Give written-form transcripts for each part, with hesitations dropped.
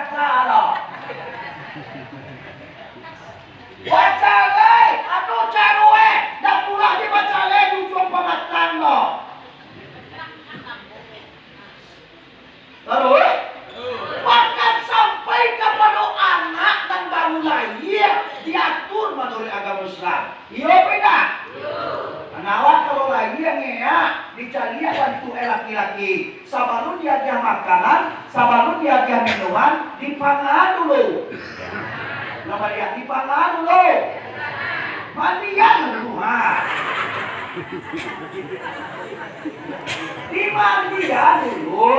kata. Bacale, aduh cewek, dah pulang di bacale tujuan pematang lo. Terus, bahkan sampai kepada anak dan baru lahir diatur menurut agama Islam. Iya beda. Anak kalau lahir ya dicari bantu laki-laki. Sabalun dia makanan, sabalun dia minuman, dipangan dulu. Nama dia dipangan dulu. Mandian dulu ha. Dimandian dulu.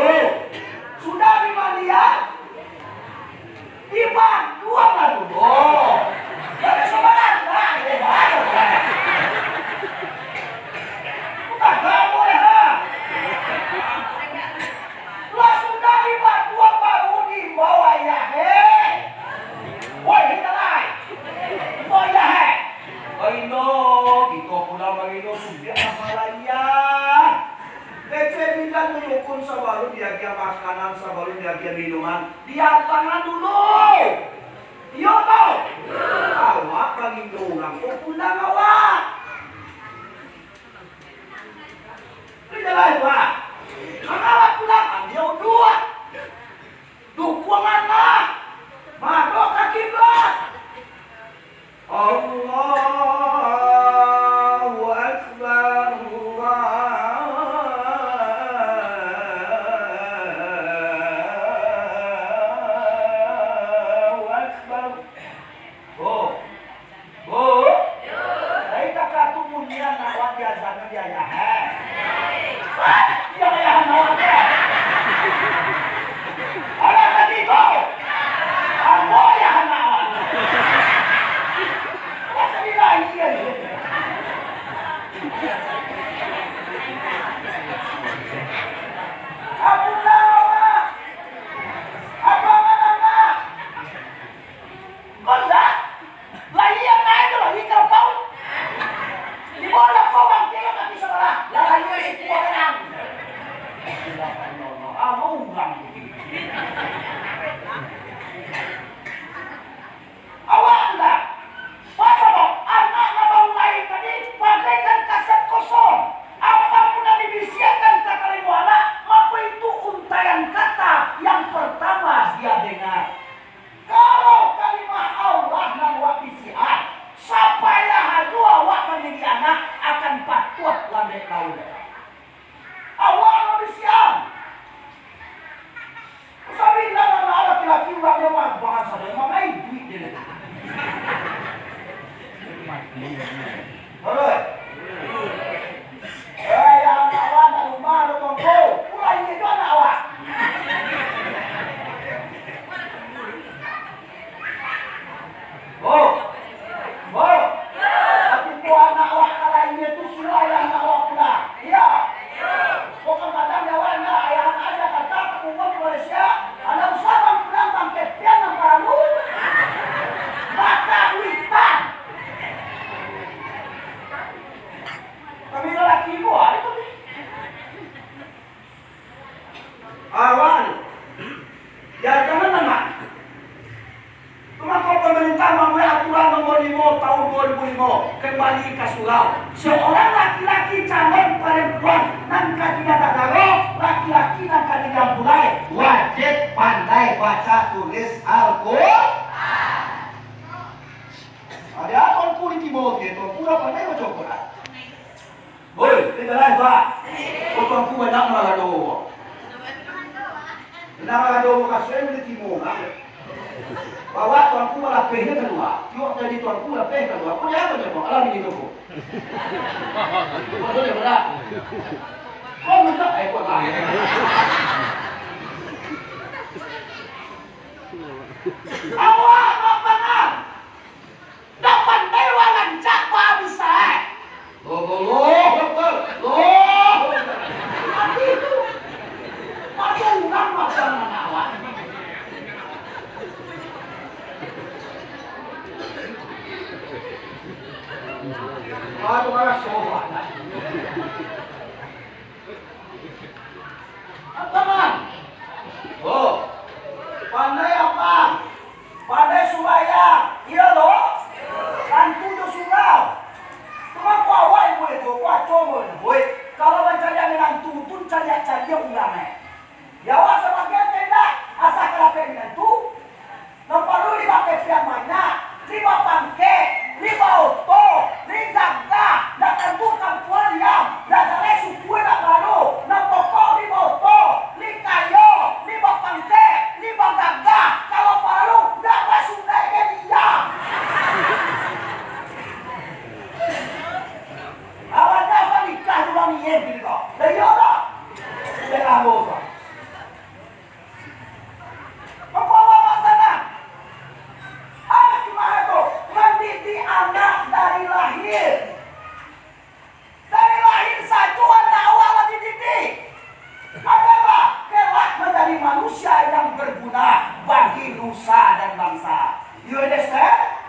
Sudah dimandian? Dibantuan dulu. Jangan semangat lah. Bukan kamu ya. Lah sudah dibantuan baru dibawa ya he. Woi kita lai. Bawa ya he. Aino, kita pulang Aino sudah apa layan. Kece bilang dulu sabalun dia makanan, sabalun dia minuman. Dia tangan dulu. Iya tau? Awak bagi orang kau pulang awak. Ini lain pak. Awak pulang ambil dua. Dukung anak. Masuk ke kiblat. Allahu Akbar. Kembali ke surau. Seorang laki-laki calon perempuan nan kadinya dadaro, laki-laki nan kadinya bulai wajib pandai baca tulis Al-Qur'an. Ada apa kulit timur gitu? Pura pandai baca Al-Qur'an. Boy, kita lihat pak. Tuanku banyak malado. Benar malado kasih di timur. Bawa tuanku malapehnya kedua. Yuk jadi tuanku malapeh kedua. Kau jangan macam apa? Alam ini tu. Kau boleh berak. Kau minta kau tak. Awak apa nak? Dapat dewan cak apa bisa? Loh. Mati tu. Mati orang macam mana awak? Aduh, malah sobat. Apa man? Oh, pandai apa mikir. Dari lahir sajuan awal dididik. Adalah kelak menjadi manusia yang berguna bagi nusa dan bangsa. You understand?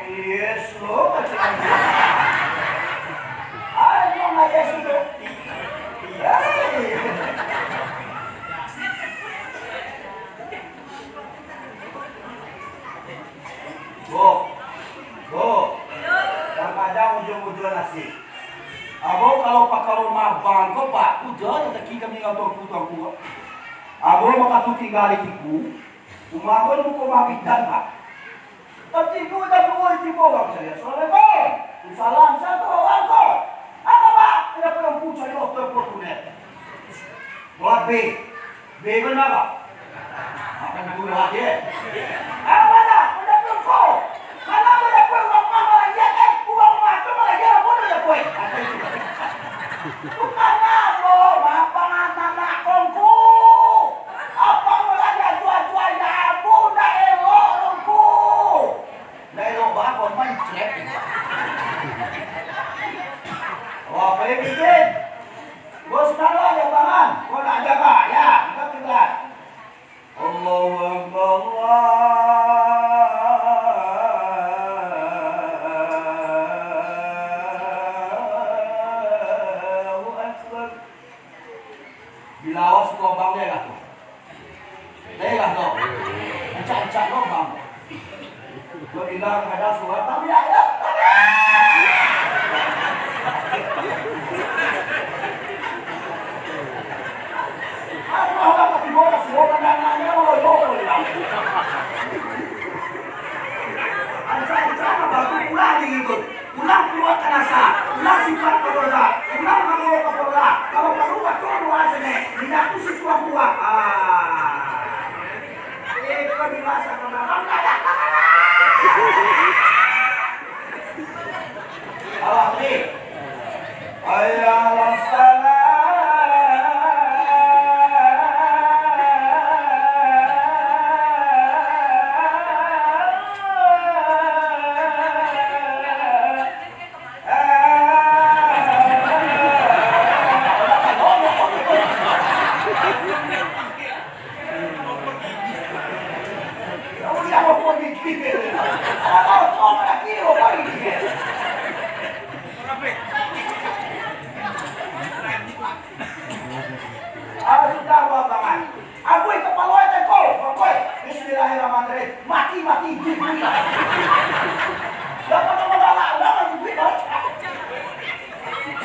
Yes, lo macam ni. Ada yang nak yes tu. Bo, kadang-kadang ujung-ujung nasi. Abo kalau pakai rumah bang ko pak, ujar rezeki kami ngau tuang-tuang. Abo makatu tinggal di tiku, rumah ko nung kumabitan pak. Tapi ko dah buat di bawah saya. Assalamualaikum. Salam satu orang ko. Apa pak? Tidak perlu pucuk di waktu oportunet. Buat B kenapa? Akan buat dia. Apa dah? Tidak perlu ko. Kalau tidak perlu uang lagi, uang macam lagi apa tidak perlu? Bukan apa, bapak anak kongku. Apa mulanya jual-jual jamu dah elok kongku. Dah elok bapak main trap. Wah, boleh bikin. Bos nalo yang tangan, kau nak jaga ya, kita kiblat. Allahu Akbar. Bilawas kau bang dia lah tu. Dia lah tu. Encak-encak kau bang. Kau bilang ada suara tapi ada. Aku orang tapi bola semua dananya loyo lah. Encak-encak baru pulang gitu. Pulang keluar ke nasa, pulang sifat keluarga, pulang kamu ke keluarga. Kalau perlu waktu dua sini, tidak usah kuat-kuat. Itu dirasa kemana? Allah ni, ayah salam.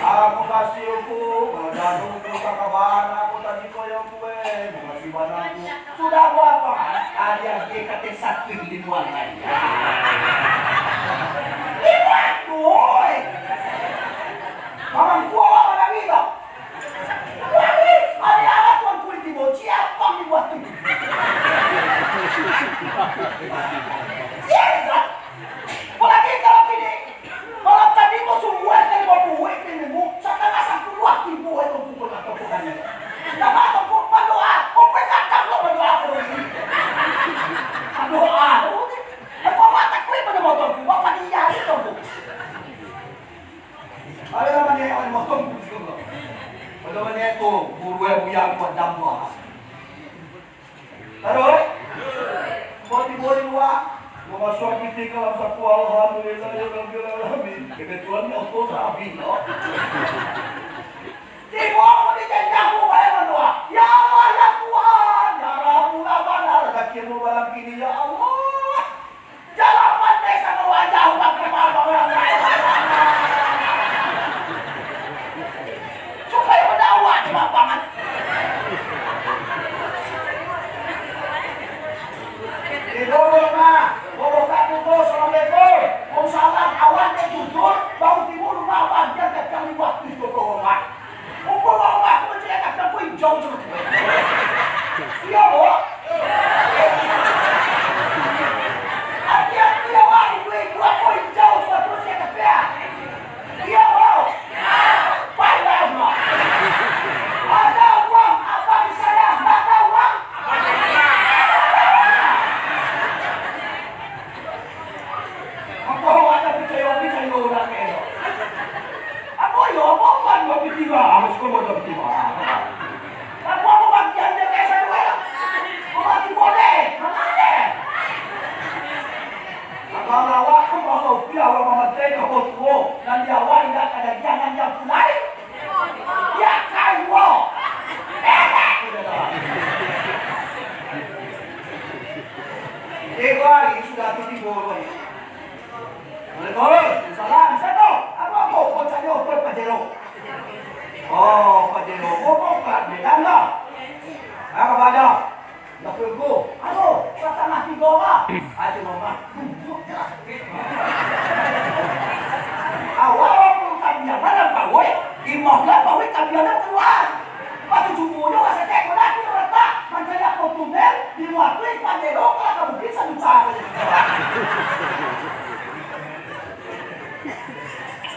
Aku kasih aku, dan aku kakaban aku tadi koyok kue, makasih banakku. Sudah apa? Ada yang kata satu di luar lagi. Lihat boy, mamang kuah apa lagi tak? Lagi, ada anak tuan kulit di bawah siapa di buat tu? Yes, apalagi kalau ini. Malam tadi mau semua dari mau buat ini mu, sekarang asal keluar di buat itu pun atau bukannya. Nama atau pun berdoa, apa kata lo berdoa aku ini? Berdoa, apa mata kue pada motorku, apa dia itu bu? Ada namanya orang motorku juga. Ada namanya itu guru yang buat dampah. Terus, buat luar. Masuk kita dalam satu alhamdulillah ya rabbil alamin. Kebetulan Allah sabi no. Tiba di janjamu bayar doa. Ya Allah ya Tuhan, ya Rabbul Alamin, rezekimu malam ini ya Allah. Jangan pandai sama wajah bang kepala orang lain. Supaya berdakwah di lapangan. Assalamualaikum. Assalamualaikum. Awan yang jujur, bau timur rumah awan dia kali waktu itu ke rumah. Umpul rumah aku menceritakan aku hijau tu. Siapa? 2/3. Harus kau 2/3. Aku mau bagian dia kayak saya dua. Mau bagi boleh. Mana ada? Abang awak kan mau dia awak mematrai ke hotu. Dan dia awak tidak ada jangan yang pulai. Dia kayu. Ini sudah tiba lagi. Betul. Salam satu. Apa kau cari obat Pajero? Oh, Pajero. Kau kan beda lah. Apa baca? Nak pergi. Aduh, kata nak tiga lah. Aja mama. Awak pun tabian mana pawai? Imamlah pawai tabian keluar. Patu jumbo juga saya cek mana tu rata. Macam aku tunel di waktu ini Pajero kalau kamu bisa lupa.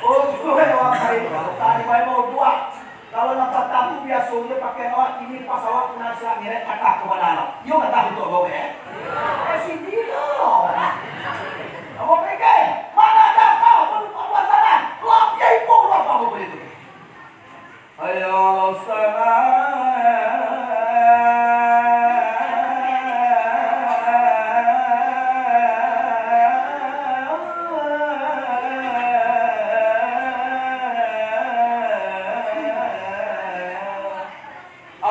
Oh, gue orang kaya kalau tadi mau dua. Kalau nampak tamu biasanya pakai awak ini pas awak kena siap mirip kata ke mana? Yo kata untuk gue. Sini lo. Kamu pegang? Mana ada kau berbuat sana? Lapia ibu lo kamu begitu. Ayo sana.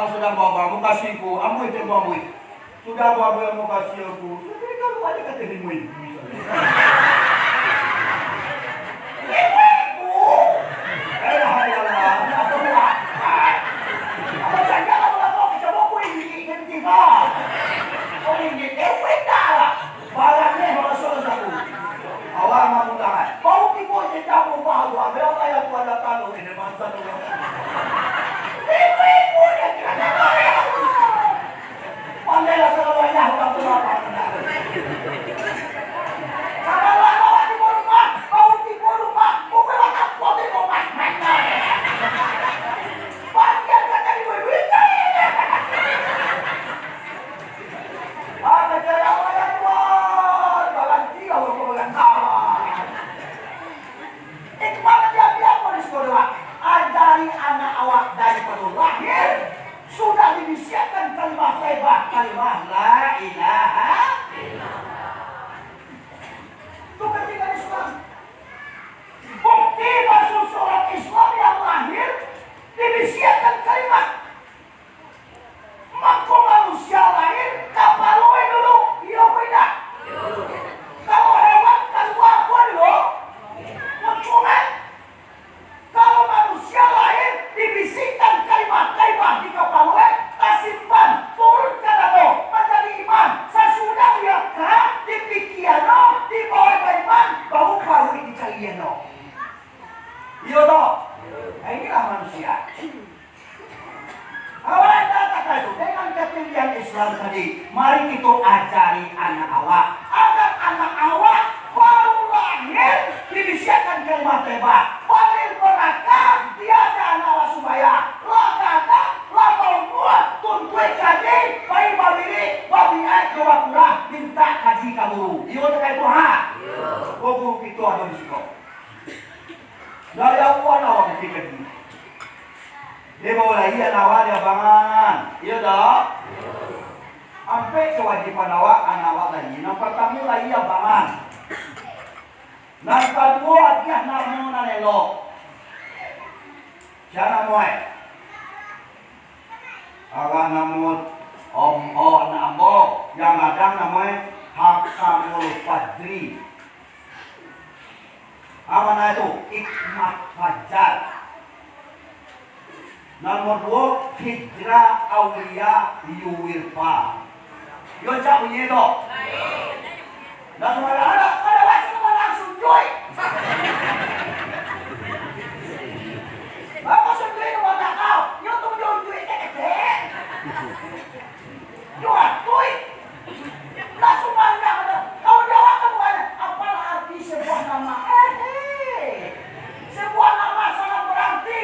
Sudah bawa mau kasihku, amu itu bawa sudah bawa mau kasih aku. Tapi kalau ada kata ni mui. Ibu, ayah, apa buat? Apa saja kalau mau coba mui ini tiba. Oh ini dah lah. Barangnya harus satu. Awak mau dah. Kau tipu jadi mau bawa, apa yang kau ada tahu ini masa tu. Ibu dia kena tahu. Pandailah semuanya orang tua. Kalau awak di rumah, kau di rumah, bukan apa di rumah mana. Bagian kata di duit. Ada cara orang tua, balang tiga orang balang kawan. Itu mana dia polis kedua. Ajari anak awak dari pada lahir sudah dibisiakan kalimat hebat, kalimat la ilaha illallah. Itu ketika Islam bukti masuk surat Islam yang lahir dibisiakan kalimat maka manusia lahir kapaloi dulu iya beda. Kalau hewan kan apa dulu mencuman. Kalau manusia lahir dibisikkan kalimat-kalimat di kepala, tasimpan, turunkan atau menjadi iman. Sesudah lihatkan di pikiran, di bawah iman, baru kawin di kalian. Iya toh? Inilah manusia. Awak katakan itu dengan ketinggian Islam tadi, mari kita ajari anak awak agar anak awak baru lahir dibisiakan kalimat hebat. Walil beraka tiada anak supaya lakata lapau buat tuntui kaji bayi babiri babiai kewakura minta kaji kaburu. Iyo terkait itu ha? Guru itu ada di situ. Dari awal awak berpikir ini. Dia bawa iya awal dia bangan. Iya dah. Sampai kewajiban awak anak awak lagi. Nampak kamu lagi ya bangan. Nampak dua dia namu nanelo. Siapa moy? Awak namu nambo yang ada namanya Hakamul Fadri. Apa nama itu? Hikmat Fajar. Nomor 2 Hijrah Aulia Yuwirfa. Yo cak bunyi itu. Nah semua ada wajib langsung joy. Apa sendiri kepada kau? Yo tuh joy keke. Yo atuy. Langsung mana ada? Kau jawab kan mana? Apa arti sebuah nama? Sebuah nama sangat berarti.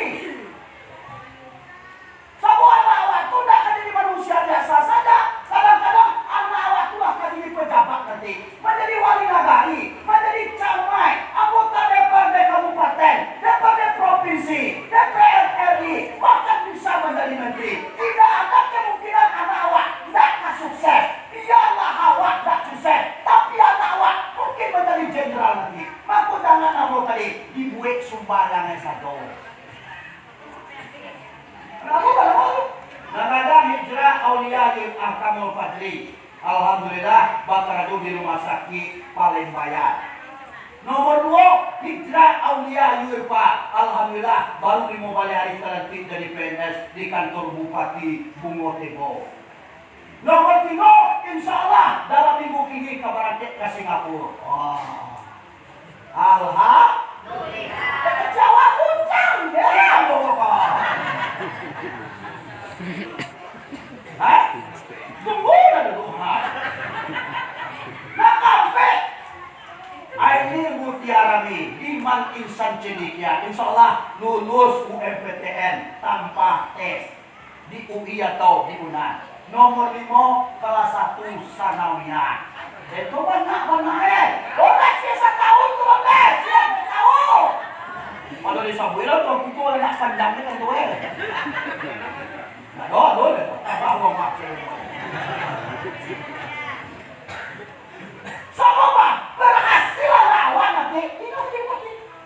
Semua anak itu tidak akan jadi manusia biasa saja. Kadang-kadang anak awak itu akan jadi pejabat nanti, menjadi wali nagari, menjadi camat, anggota DPRD kabupaten, DPRD provinsi, DPRD lagi. Maka jangan amo tadi dibuat sumbangan satu. Kenapa? Nagada hijrah aulia di Ahkamul Fadli. Alhamdulillah bakaradu di rumah sakit paling bayar. Nomor 2 hijrah aulia Yurfa. Alhamdulillah baru 5 hari terlantik dari PNS di kantor Bupati Bungo Tebo. Nomor 3 insya Allah dalam minggu ini kabar ke Singapura. Alhamdulillah. Jawa puncang ya Bapak. Hah? Tunggu ada Tuhan. Nah kafe. Ini mutiarami iman insan cendikia. Insya Allah lulus UMPTN tanpa tes di UI atau di UNAN. Nomor 5 kelas 1 sanawiyah. Itu banyak. Udah sisa tahun tuh udah. Siapa tahu? Kalau di Sabuira tuh itu anak pandangnya kan tuh Aduh, apa mau makan? Sama Pak, berhasil lawan nanti. Ini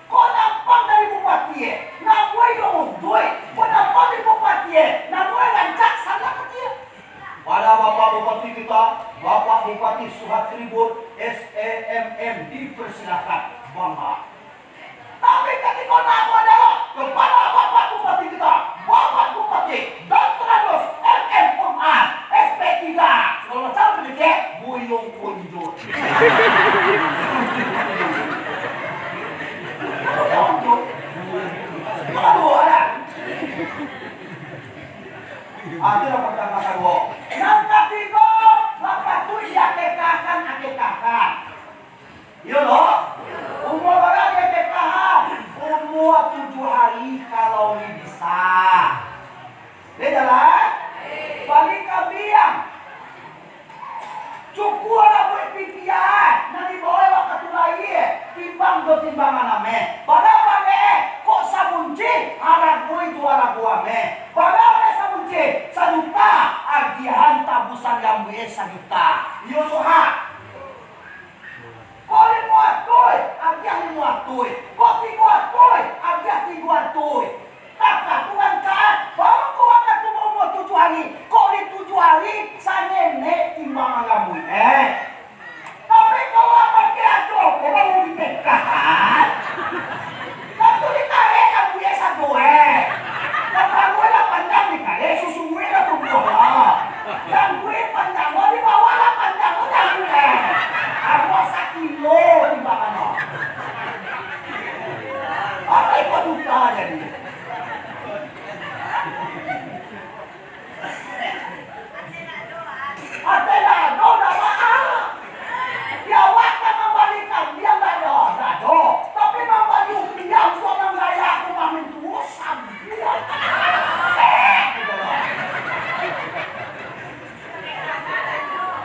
kok nampang dari bupati ya? Namanya dong, kok nampang dari bupati ya? Namanya lancak sana kecil. Pada Bapak Bupati kita, Bapak Bupati Suhatribun SEMM dipersilakan bangga. Tapi ketika nama adalah kepada Bapak Bupati kita, Bapak Bupati Dr. Anus MM Umar SP3. Kalau macam pendidik, Buyung Kunjut. Aduh, ada. Itu yang pertama kedua. Yang ketiga, Bapak tu diakekakan akekakan. Iya loh. Umur orang akekakan. Umur 7 hari kalau ini bisa. Dia jalan. Balik ke biang. Cukup lah buat pipian. Nanti boleh waktu tu lain. Timbang do timbangan ame. Padahal kok sabunci arah gue itu arah gue ame. Padahal sabunci 1 juta. Agihan tabusan yang gue 1 juta. Yo soha. Koli muatui, agihan muatui. Kopi muatui, agihan muatui. Kakak tuan saat baru kau akan tunggu umur 7 hari. Koli 7 hari saya nenek timbangan kamu. Tapi kalau apa kira-kira kau mau dipecahkan? Tentu ditarik kamu ya satu dan kamu lah pandang ditarik susu gue lah tumbuh lah. Dan gue pandang lo di bawah lah pandang lo dan gue. Aku 1 kilo timbangan lo. Apa itu duka jadi? Adalah doa maaf. Dia akan membalikan dia nggak do. Tapi membalik dia suami saya aku mamin terus sambil.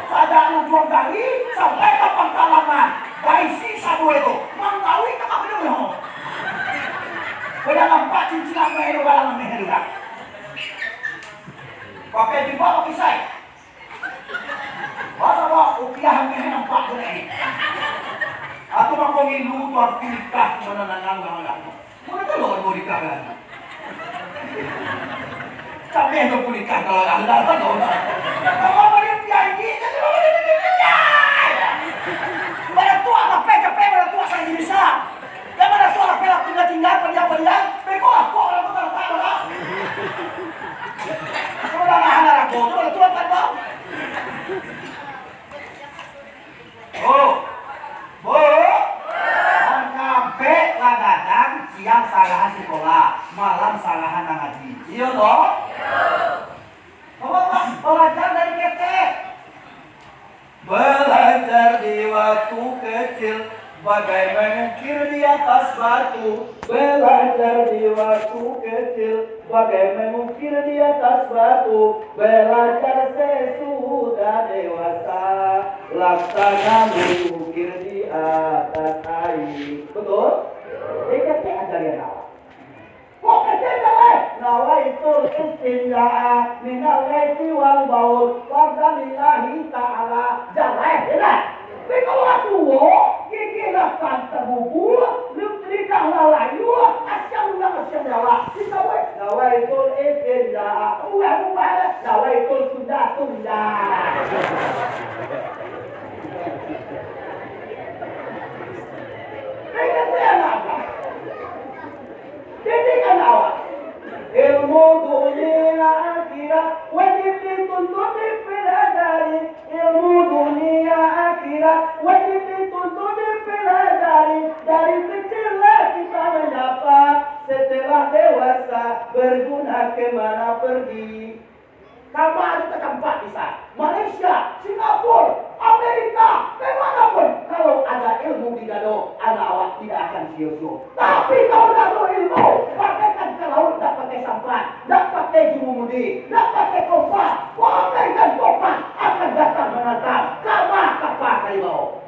Ada ujung kali sampai ke Pangkalangan. Dari sisa dua itu menggawi ke apa dulu? Beda nampak cincin apa itu galangan meher juga. Pakai jubah pakai saya. Masa wak ukiah hampir nampak boleh. Aku mau ngilu tuan nikah mana nangang aku. Mana tu loh mau nikah kan? Sampai tu pun nikah kalau anda tak tahu. Kalau beri pianji, jadi mana beri pianji? Mana tua lah PKP mana tua saya bisa. Dan mana tua lah pelak tinggal pendiam. Beko aku kalau aku tak tahu lah. Kalau dah nak aku tu mana tua kan bau. Bu, sampai kadang siang salahan sekolah, malam salahan ngaji. Iya toh? Iya. Belajar dari ketek. Belajar di waktu kecil, bagai mengukir di atas batu. Belajar di waktu kecil, bagai mengukir di atas batu. Belajar sesudah dewasa, laksana mengukir di atas air. Betul? Ketek ajarin awak. Kok ketek jalan? Nawaitul istinja'a minal ghaiti wal baul wa lillahi ta'ala. Jalan, ya. Tapi kalau tua gigilah kan terbubu, lidah lalayu, asyam dawa. Kita weh, nawaitul istilah, nawaitul sudah. Jadi kan awak ilmu dunia akhirat wajib dituntut dipelajari. Ilmu dunia akhirat wajib dituntut dipelajari. Dari kecillah kita mendapat, setelah dewasa berguna kemana pergi. Kamu ada ke tempat bisa Malaysia, Singapura, Amerika, kemanapun. Kalau ada ilmu di dado, anak awak tidak akan sia-sia. Tapi kalau dado ilmu, pakaikan ke laut, tak pakai sampan, tak pakai jumudi, tak pakai kompas, pakaikan kompas, akan datang mengantar kapal harimau.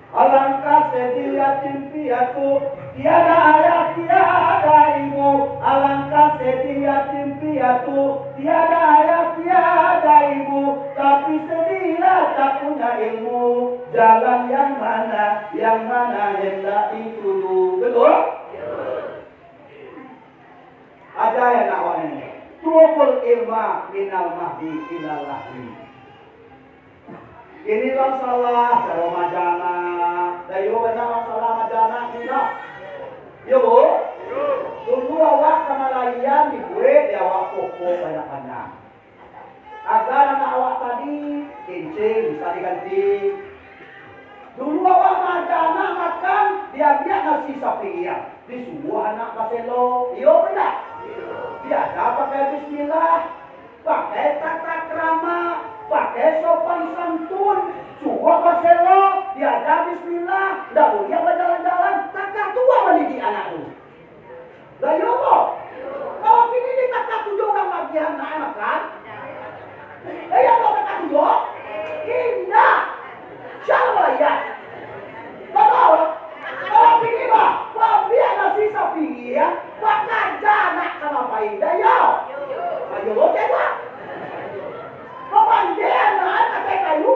Alangkah sedih yatim piatu, tiada ayah tiada ibu. Alangkah sedih yatim piatu, tiada ayah tiada ibu. Tapi sedihlah tak punya ilmu, jalan yang mana hendak dituju. Betul? Ada yang nak ini. Tuqul ilma minal mahdi ilal lahdi. Inilah salah dalam majana. Dayo benar masalah majana tidak. Ya bu. Dulu awak kemalayan di kue di awak pokok banyak-banyak. Agar anak awak tadi kencing bisa diganti. Dulu awak majana makan dia nasi sapi ya. Disuruh anak kaselo. Iya tidak? Biasa pakai bismillah, pakai tata krama, pakai sopan santun, suruh paselo, diajar bismillah, dah boleh berjalan-jalan, kakak tua mendidik anak tu. Dah yo kok. Kalau kini ni kakak tujuh orang bagi anak makan. Ya kalau kakak tujuh, indah. Siapa ya? Betul. Kalau kini bah, biar nasi sapi ya, pakai janak sama paida yo. Ayo lo coba. Kemandian lah, pakai kayu,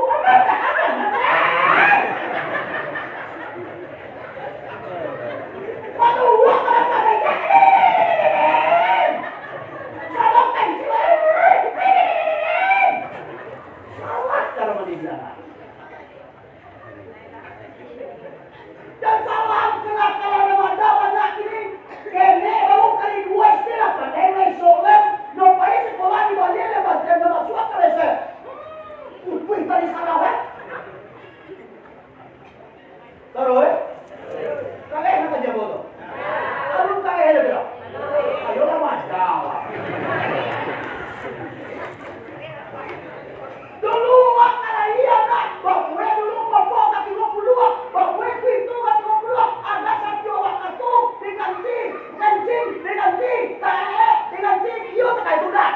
waduh, uang kalau pakai salah kencing, salah cara mendidik anak. Dan salah kenakalan remaja banyak ini, kene baru kali 2 istilah pandai main soalnya, nyobai sekolah di Bali lepas dan masuk ke lese. Wih tadi salah kan? Taruh kalian nak kerja bodoh. Aduh kalian ada berapa? Ayo lah macam. Dulu wakala iya kan, bawa dulu bawa kaki 52, bawa itu kaki 52, ada satu wakatu diganti, diganti, iyo tak itu dah.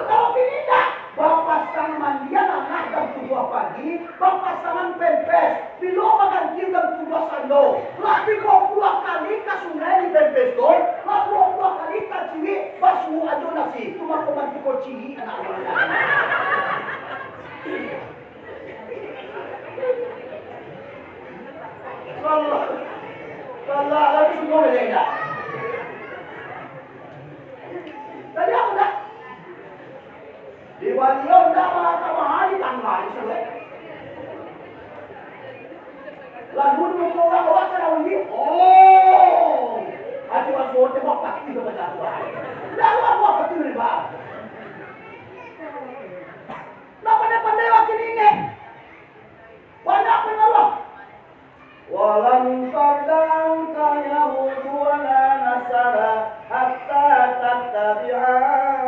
Kalau ini dah, bapak sang mandian anak jam 7 pagi, bapak sangan pempes, bilo maganti jam 7 sando, lagi 20 kali ke sungai di pempes dor, lagi 20 kali ke ciwi, basuh aja nasi, cuma komanti koci anak-anak. Allah lagi semua beda. Tadi aku dah di Bali dah mahal di tangga di sana. Lagu nunggu orang sana ini. Oh, aku masuk tembak pakai itu baca Tuhan. Lalu aku apa tu ni bah? Nak pandai waktu ini. Banyak pengaruh. Walan qadangka yahudu wala nasara hatta tattabi'a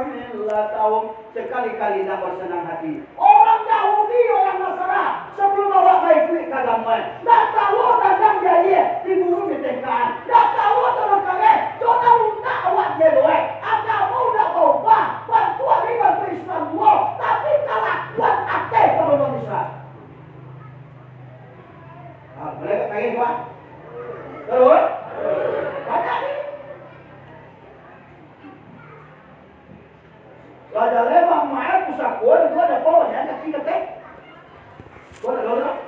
millatahum. Sekali-kali dah bersenang hati. Orang Yahudi, orang Nasara sebelum awak baik agama, dah tahu dagang jaya di buru ditengkan. Dah tahu orang kaya, jodoh unta awak jeloe. Agama udah berubah, bantuan ini bantu Islam dua, tapi kalah buat aktif orang Islam. Mereka pengen buat terus banyak ni ada lemah maaf pusat kuat itu ada power ya kaki ketek kuat ada orang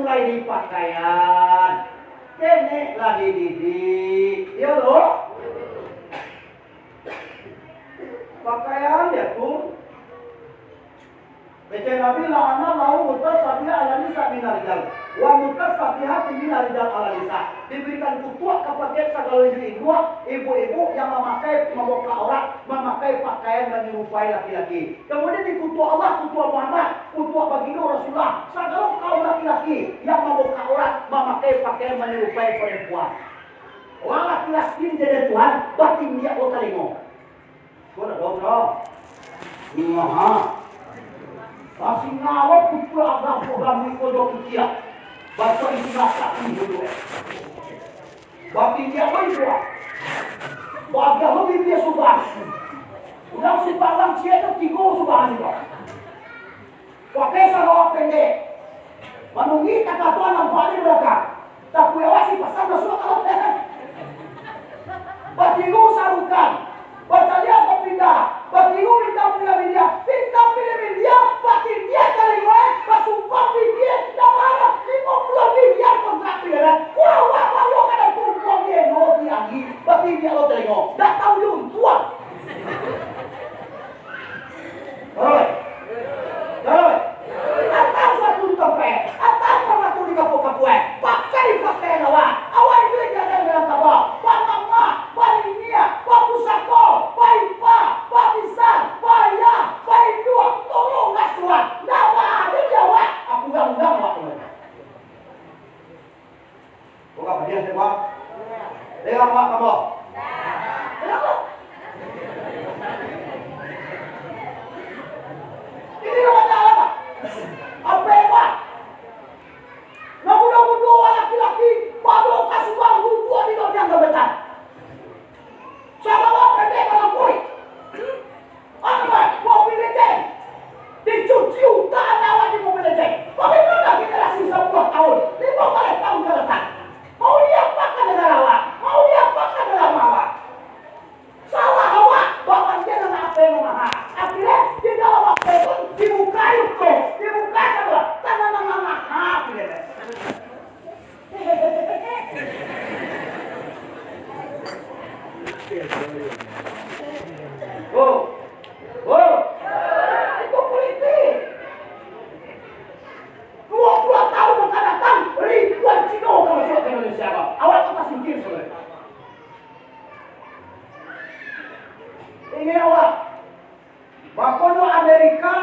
mulai di pakaian. Kene lah dididik. Ya loh. Pakaian ya tuh. Baca Nabi la'ana lau mutas sabiha ala nisa minarijal. Wa mutas sabiha minarijal ala nisa. Diberikan kutuak kepada segala ibu-ibu yang membuka aurat, memakai pakaian menyerupai laki-laki. Kemudian di kutuak Allah, kutuak Muhammad, kutuak baginda Rasulullah, segala kaum laki-laki yang membuka aurat, memakai pakaian menyerupai perempuan. Orang laki-laki jadi Tuhan, batin dia lo telingo. Kau nak tahu tak? Maha. Kasih ngawat kutuak program Mikodo Kutia. Baca isi rasa ini dulu. Batin dia apa itu? Bahagia lebih dia subah. Udah si palang cia itu tigo subah juga. Pakai sarung pendek. Manungi kata Tuhan nampak di belakang. Tak punya wasi pasal masuk kalau teh. Batigo sarukan. Baca dia apa pindah. Batigo minta pilih dia. Batin dia kali gue. Pasumpah dia. Dah marah. 50 miliar kontrak pilihan. Wah, kada tumpang dia. No, lagi. Batin dia lo tengok. Dah tahu dia tuan. Terus. Atau satu tempat. Atau satu di kapuk-kapuk. Pakai lawan. Awal itu jangan dalam kabel. Pamama, palinia, papusako, paipa, papisan, paya, paidua. Tolong ngasuan. Dawa, dia jawab. Aku undang waktu. Bukan apa dia semua? Dengar mak kamu. Kenapa? Ini nama apa? Apa yang buat? Namun doa laki-laki baru kasih bangku dua di dalam yang kebetan. Sama orang pendek dalam kuih. Apa? Mobil leceng. Dicuci utaan awal di mobil leceng. Bagaimana generasi 10 tahun? 15 tahun ke depan. Mau diapakan negara awak? Mau diapakan negara awak? Salah awak. Bawa dia dengan apa yang mahal. Akhirnya di dalam apa itu dibuka itu. Dibuka sama. Tanah-tanah mahal. Itu politik. 20 tahun akan datang ribuan Cina akan masuk ke Indonesia. Awak kita singkir sebenarnya. Ini awak. Makono Amerika,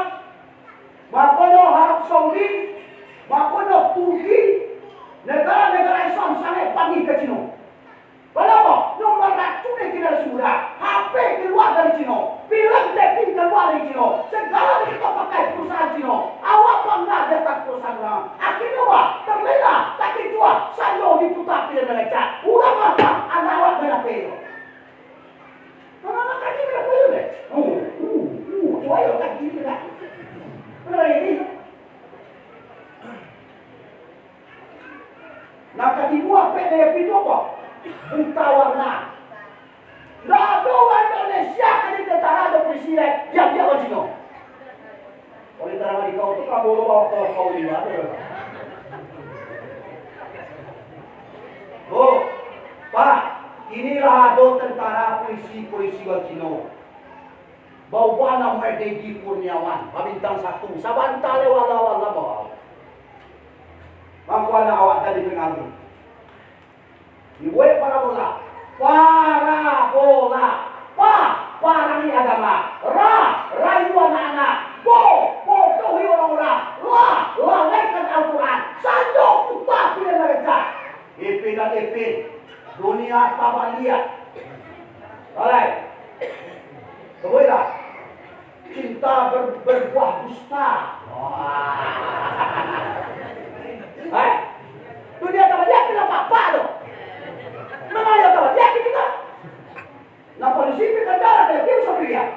makono Arab Saudi, makono Turki, negara-negara Islam sangat panggil ke Cina. Kenapa? Nomor racun kita sudah. HP keluar dari Cina. Film taping keluar dari Cina. Segala kita pakai perusahaan Cina. Awak bangga datang perusahaan orang. Akhirnya apa? Terlena. Tapi tua. Saya diputar film mereka. Udah apa? Anak awak berapa itu? Anak-anak kaki berapa itu deh? Tua ya kaki tidak. Berapa ini? Nah kaki buah PDF itu apa? Buta warna. Nggak ada orang Indonesia kan di tentara ada polisi yang dia orang Cina. Oleh tentara di kau tu kamu bawa kau di mana? Oh, Pak, inilah ada tentara polisi orang Cina. Bawa nama Dedi Kurniawan, bintang 1. Sabanta lewala bawa. Mampu anak awak tadi pengaruh. Iwe parabola, parang agama, rayu anak-anak, bodohi orang-orang, lalaikan Al-Quran, sandok utah pilih mereka. Ipin dan ipin, dunia tambah lihat. Alright, kemudian cinta berbuah dusta. Dunia tambah lihat kenapa apa dong? Memang ya kawan, yakin kita. Nah polisi kita darah dia bisa lihat.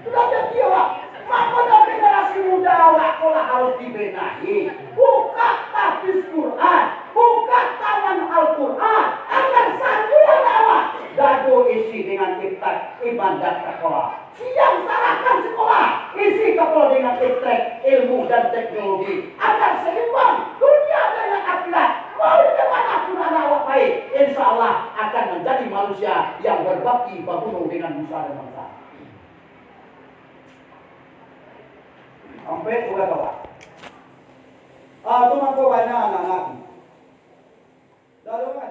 Sudah jadi awak. Maka dalam generasi muda awak kolah harus dibenahi. Buka tahfiz Quran, buka taman Al-Quran, agar sanjuan awak dadu isi dengan kitab ibadah sekolah. Siang salahkan sekolah. iptek ilmu dan teknologi agar seimbang dunia dengan akhirat. Mau dimanapun anak awak baik, insya Allah akan menjadi manusia yang berbakti berguna dengan nusa dan bangsa. Sampai juga kawan. Tuh mampu banyak anak-anak. Lalu kan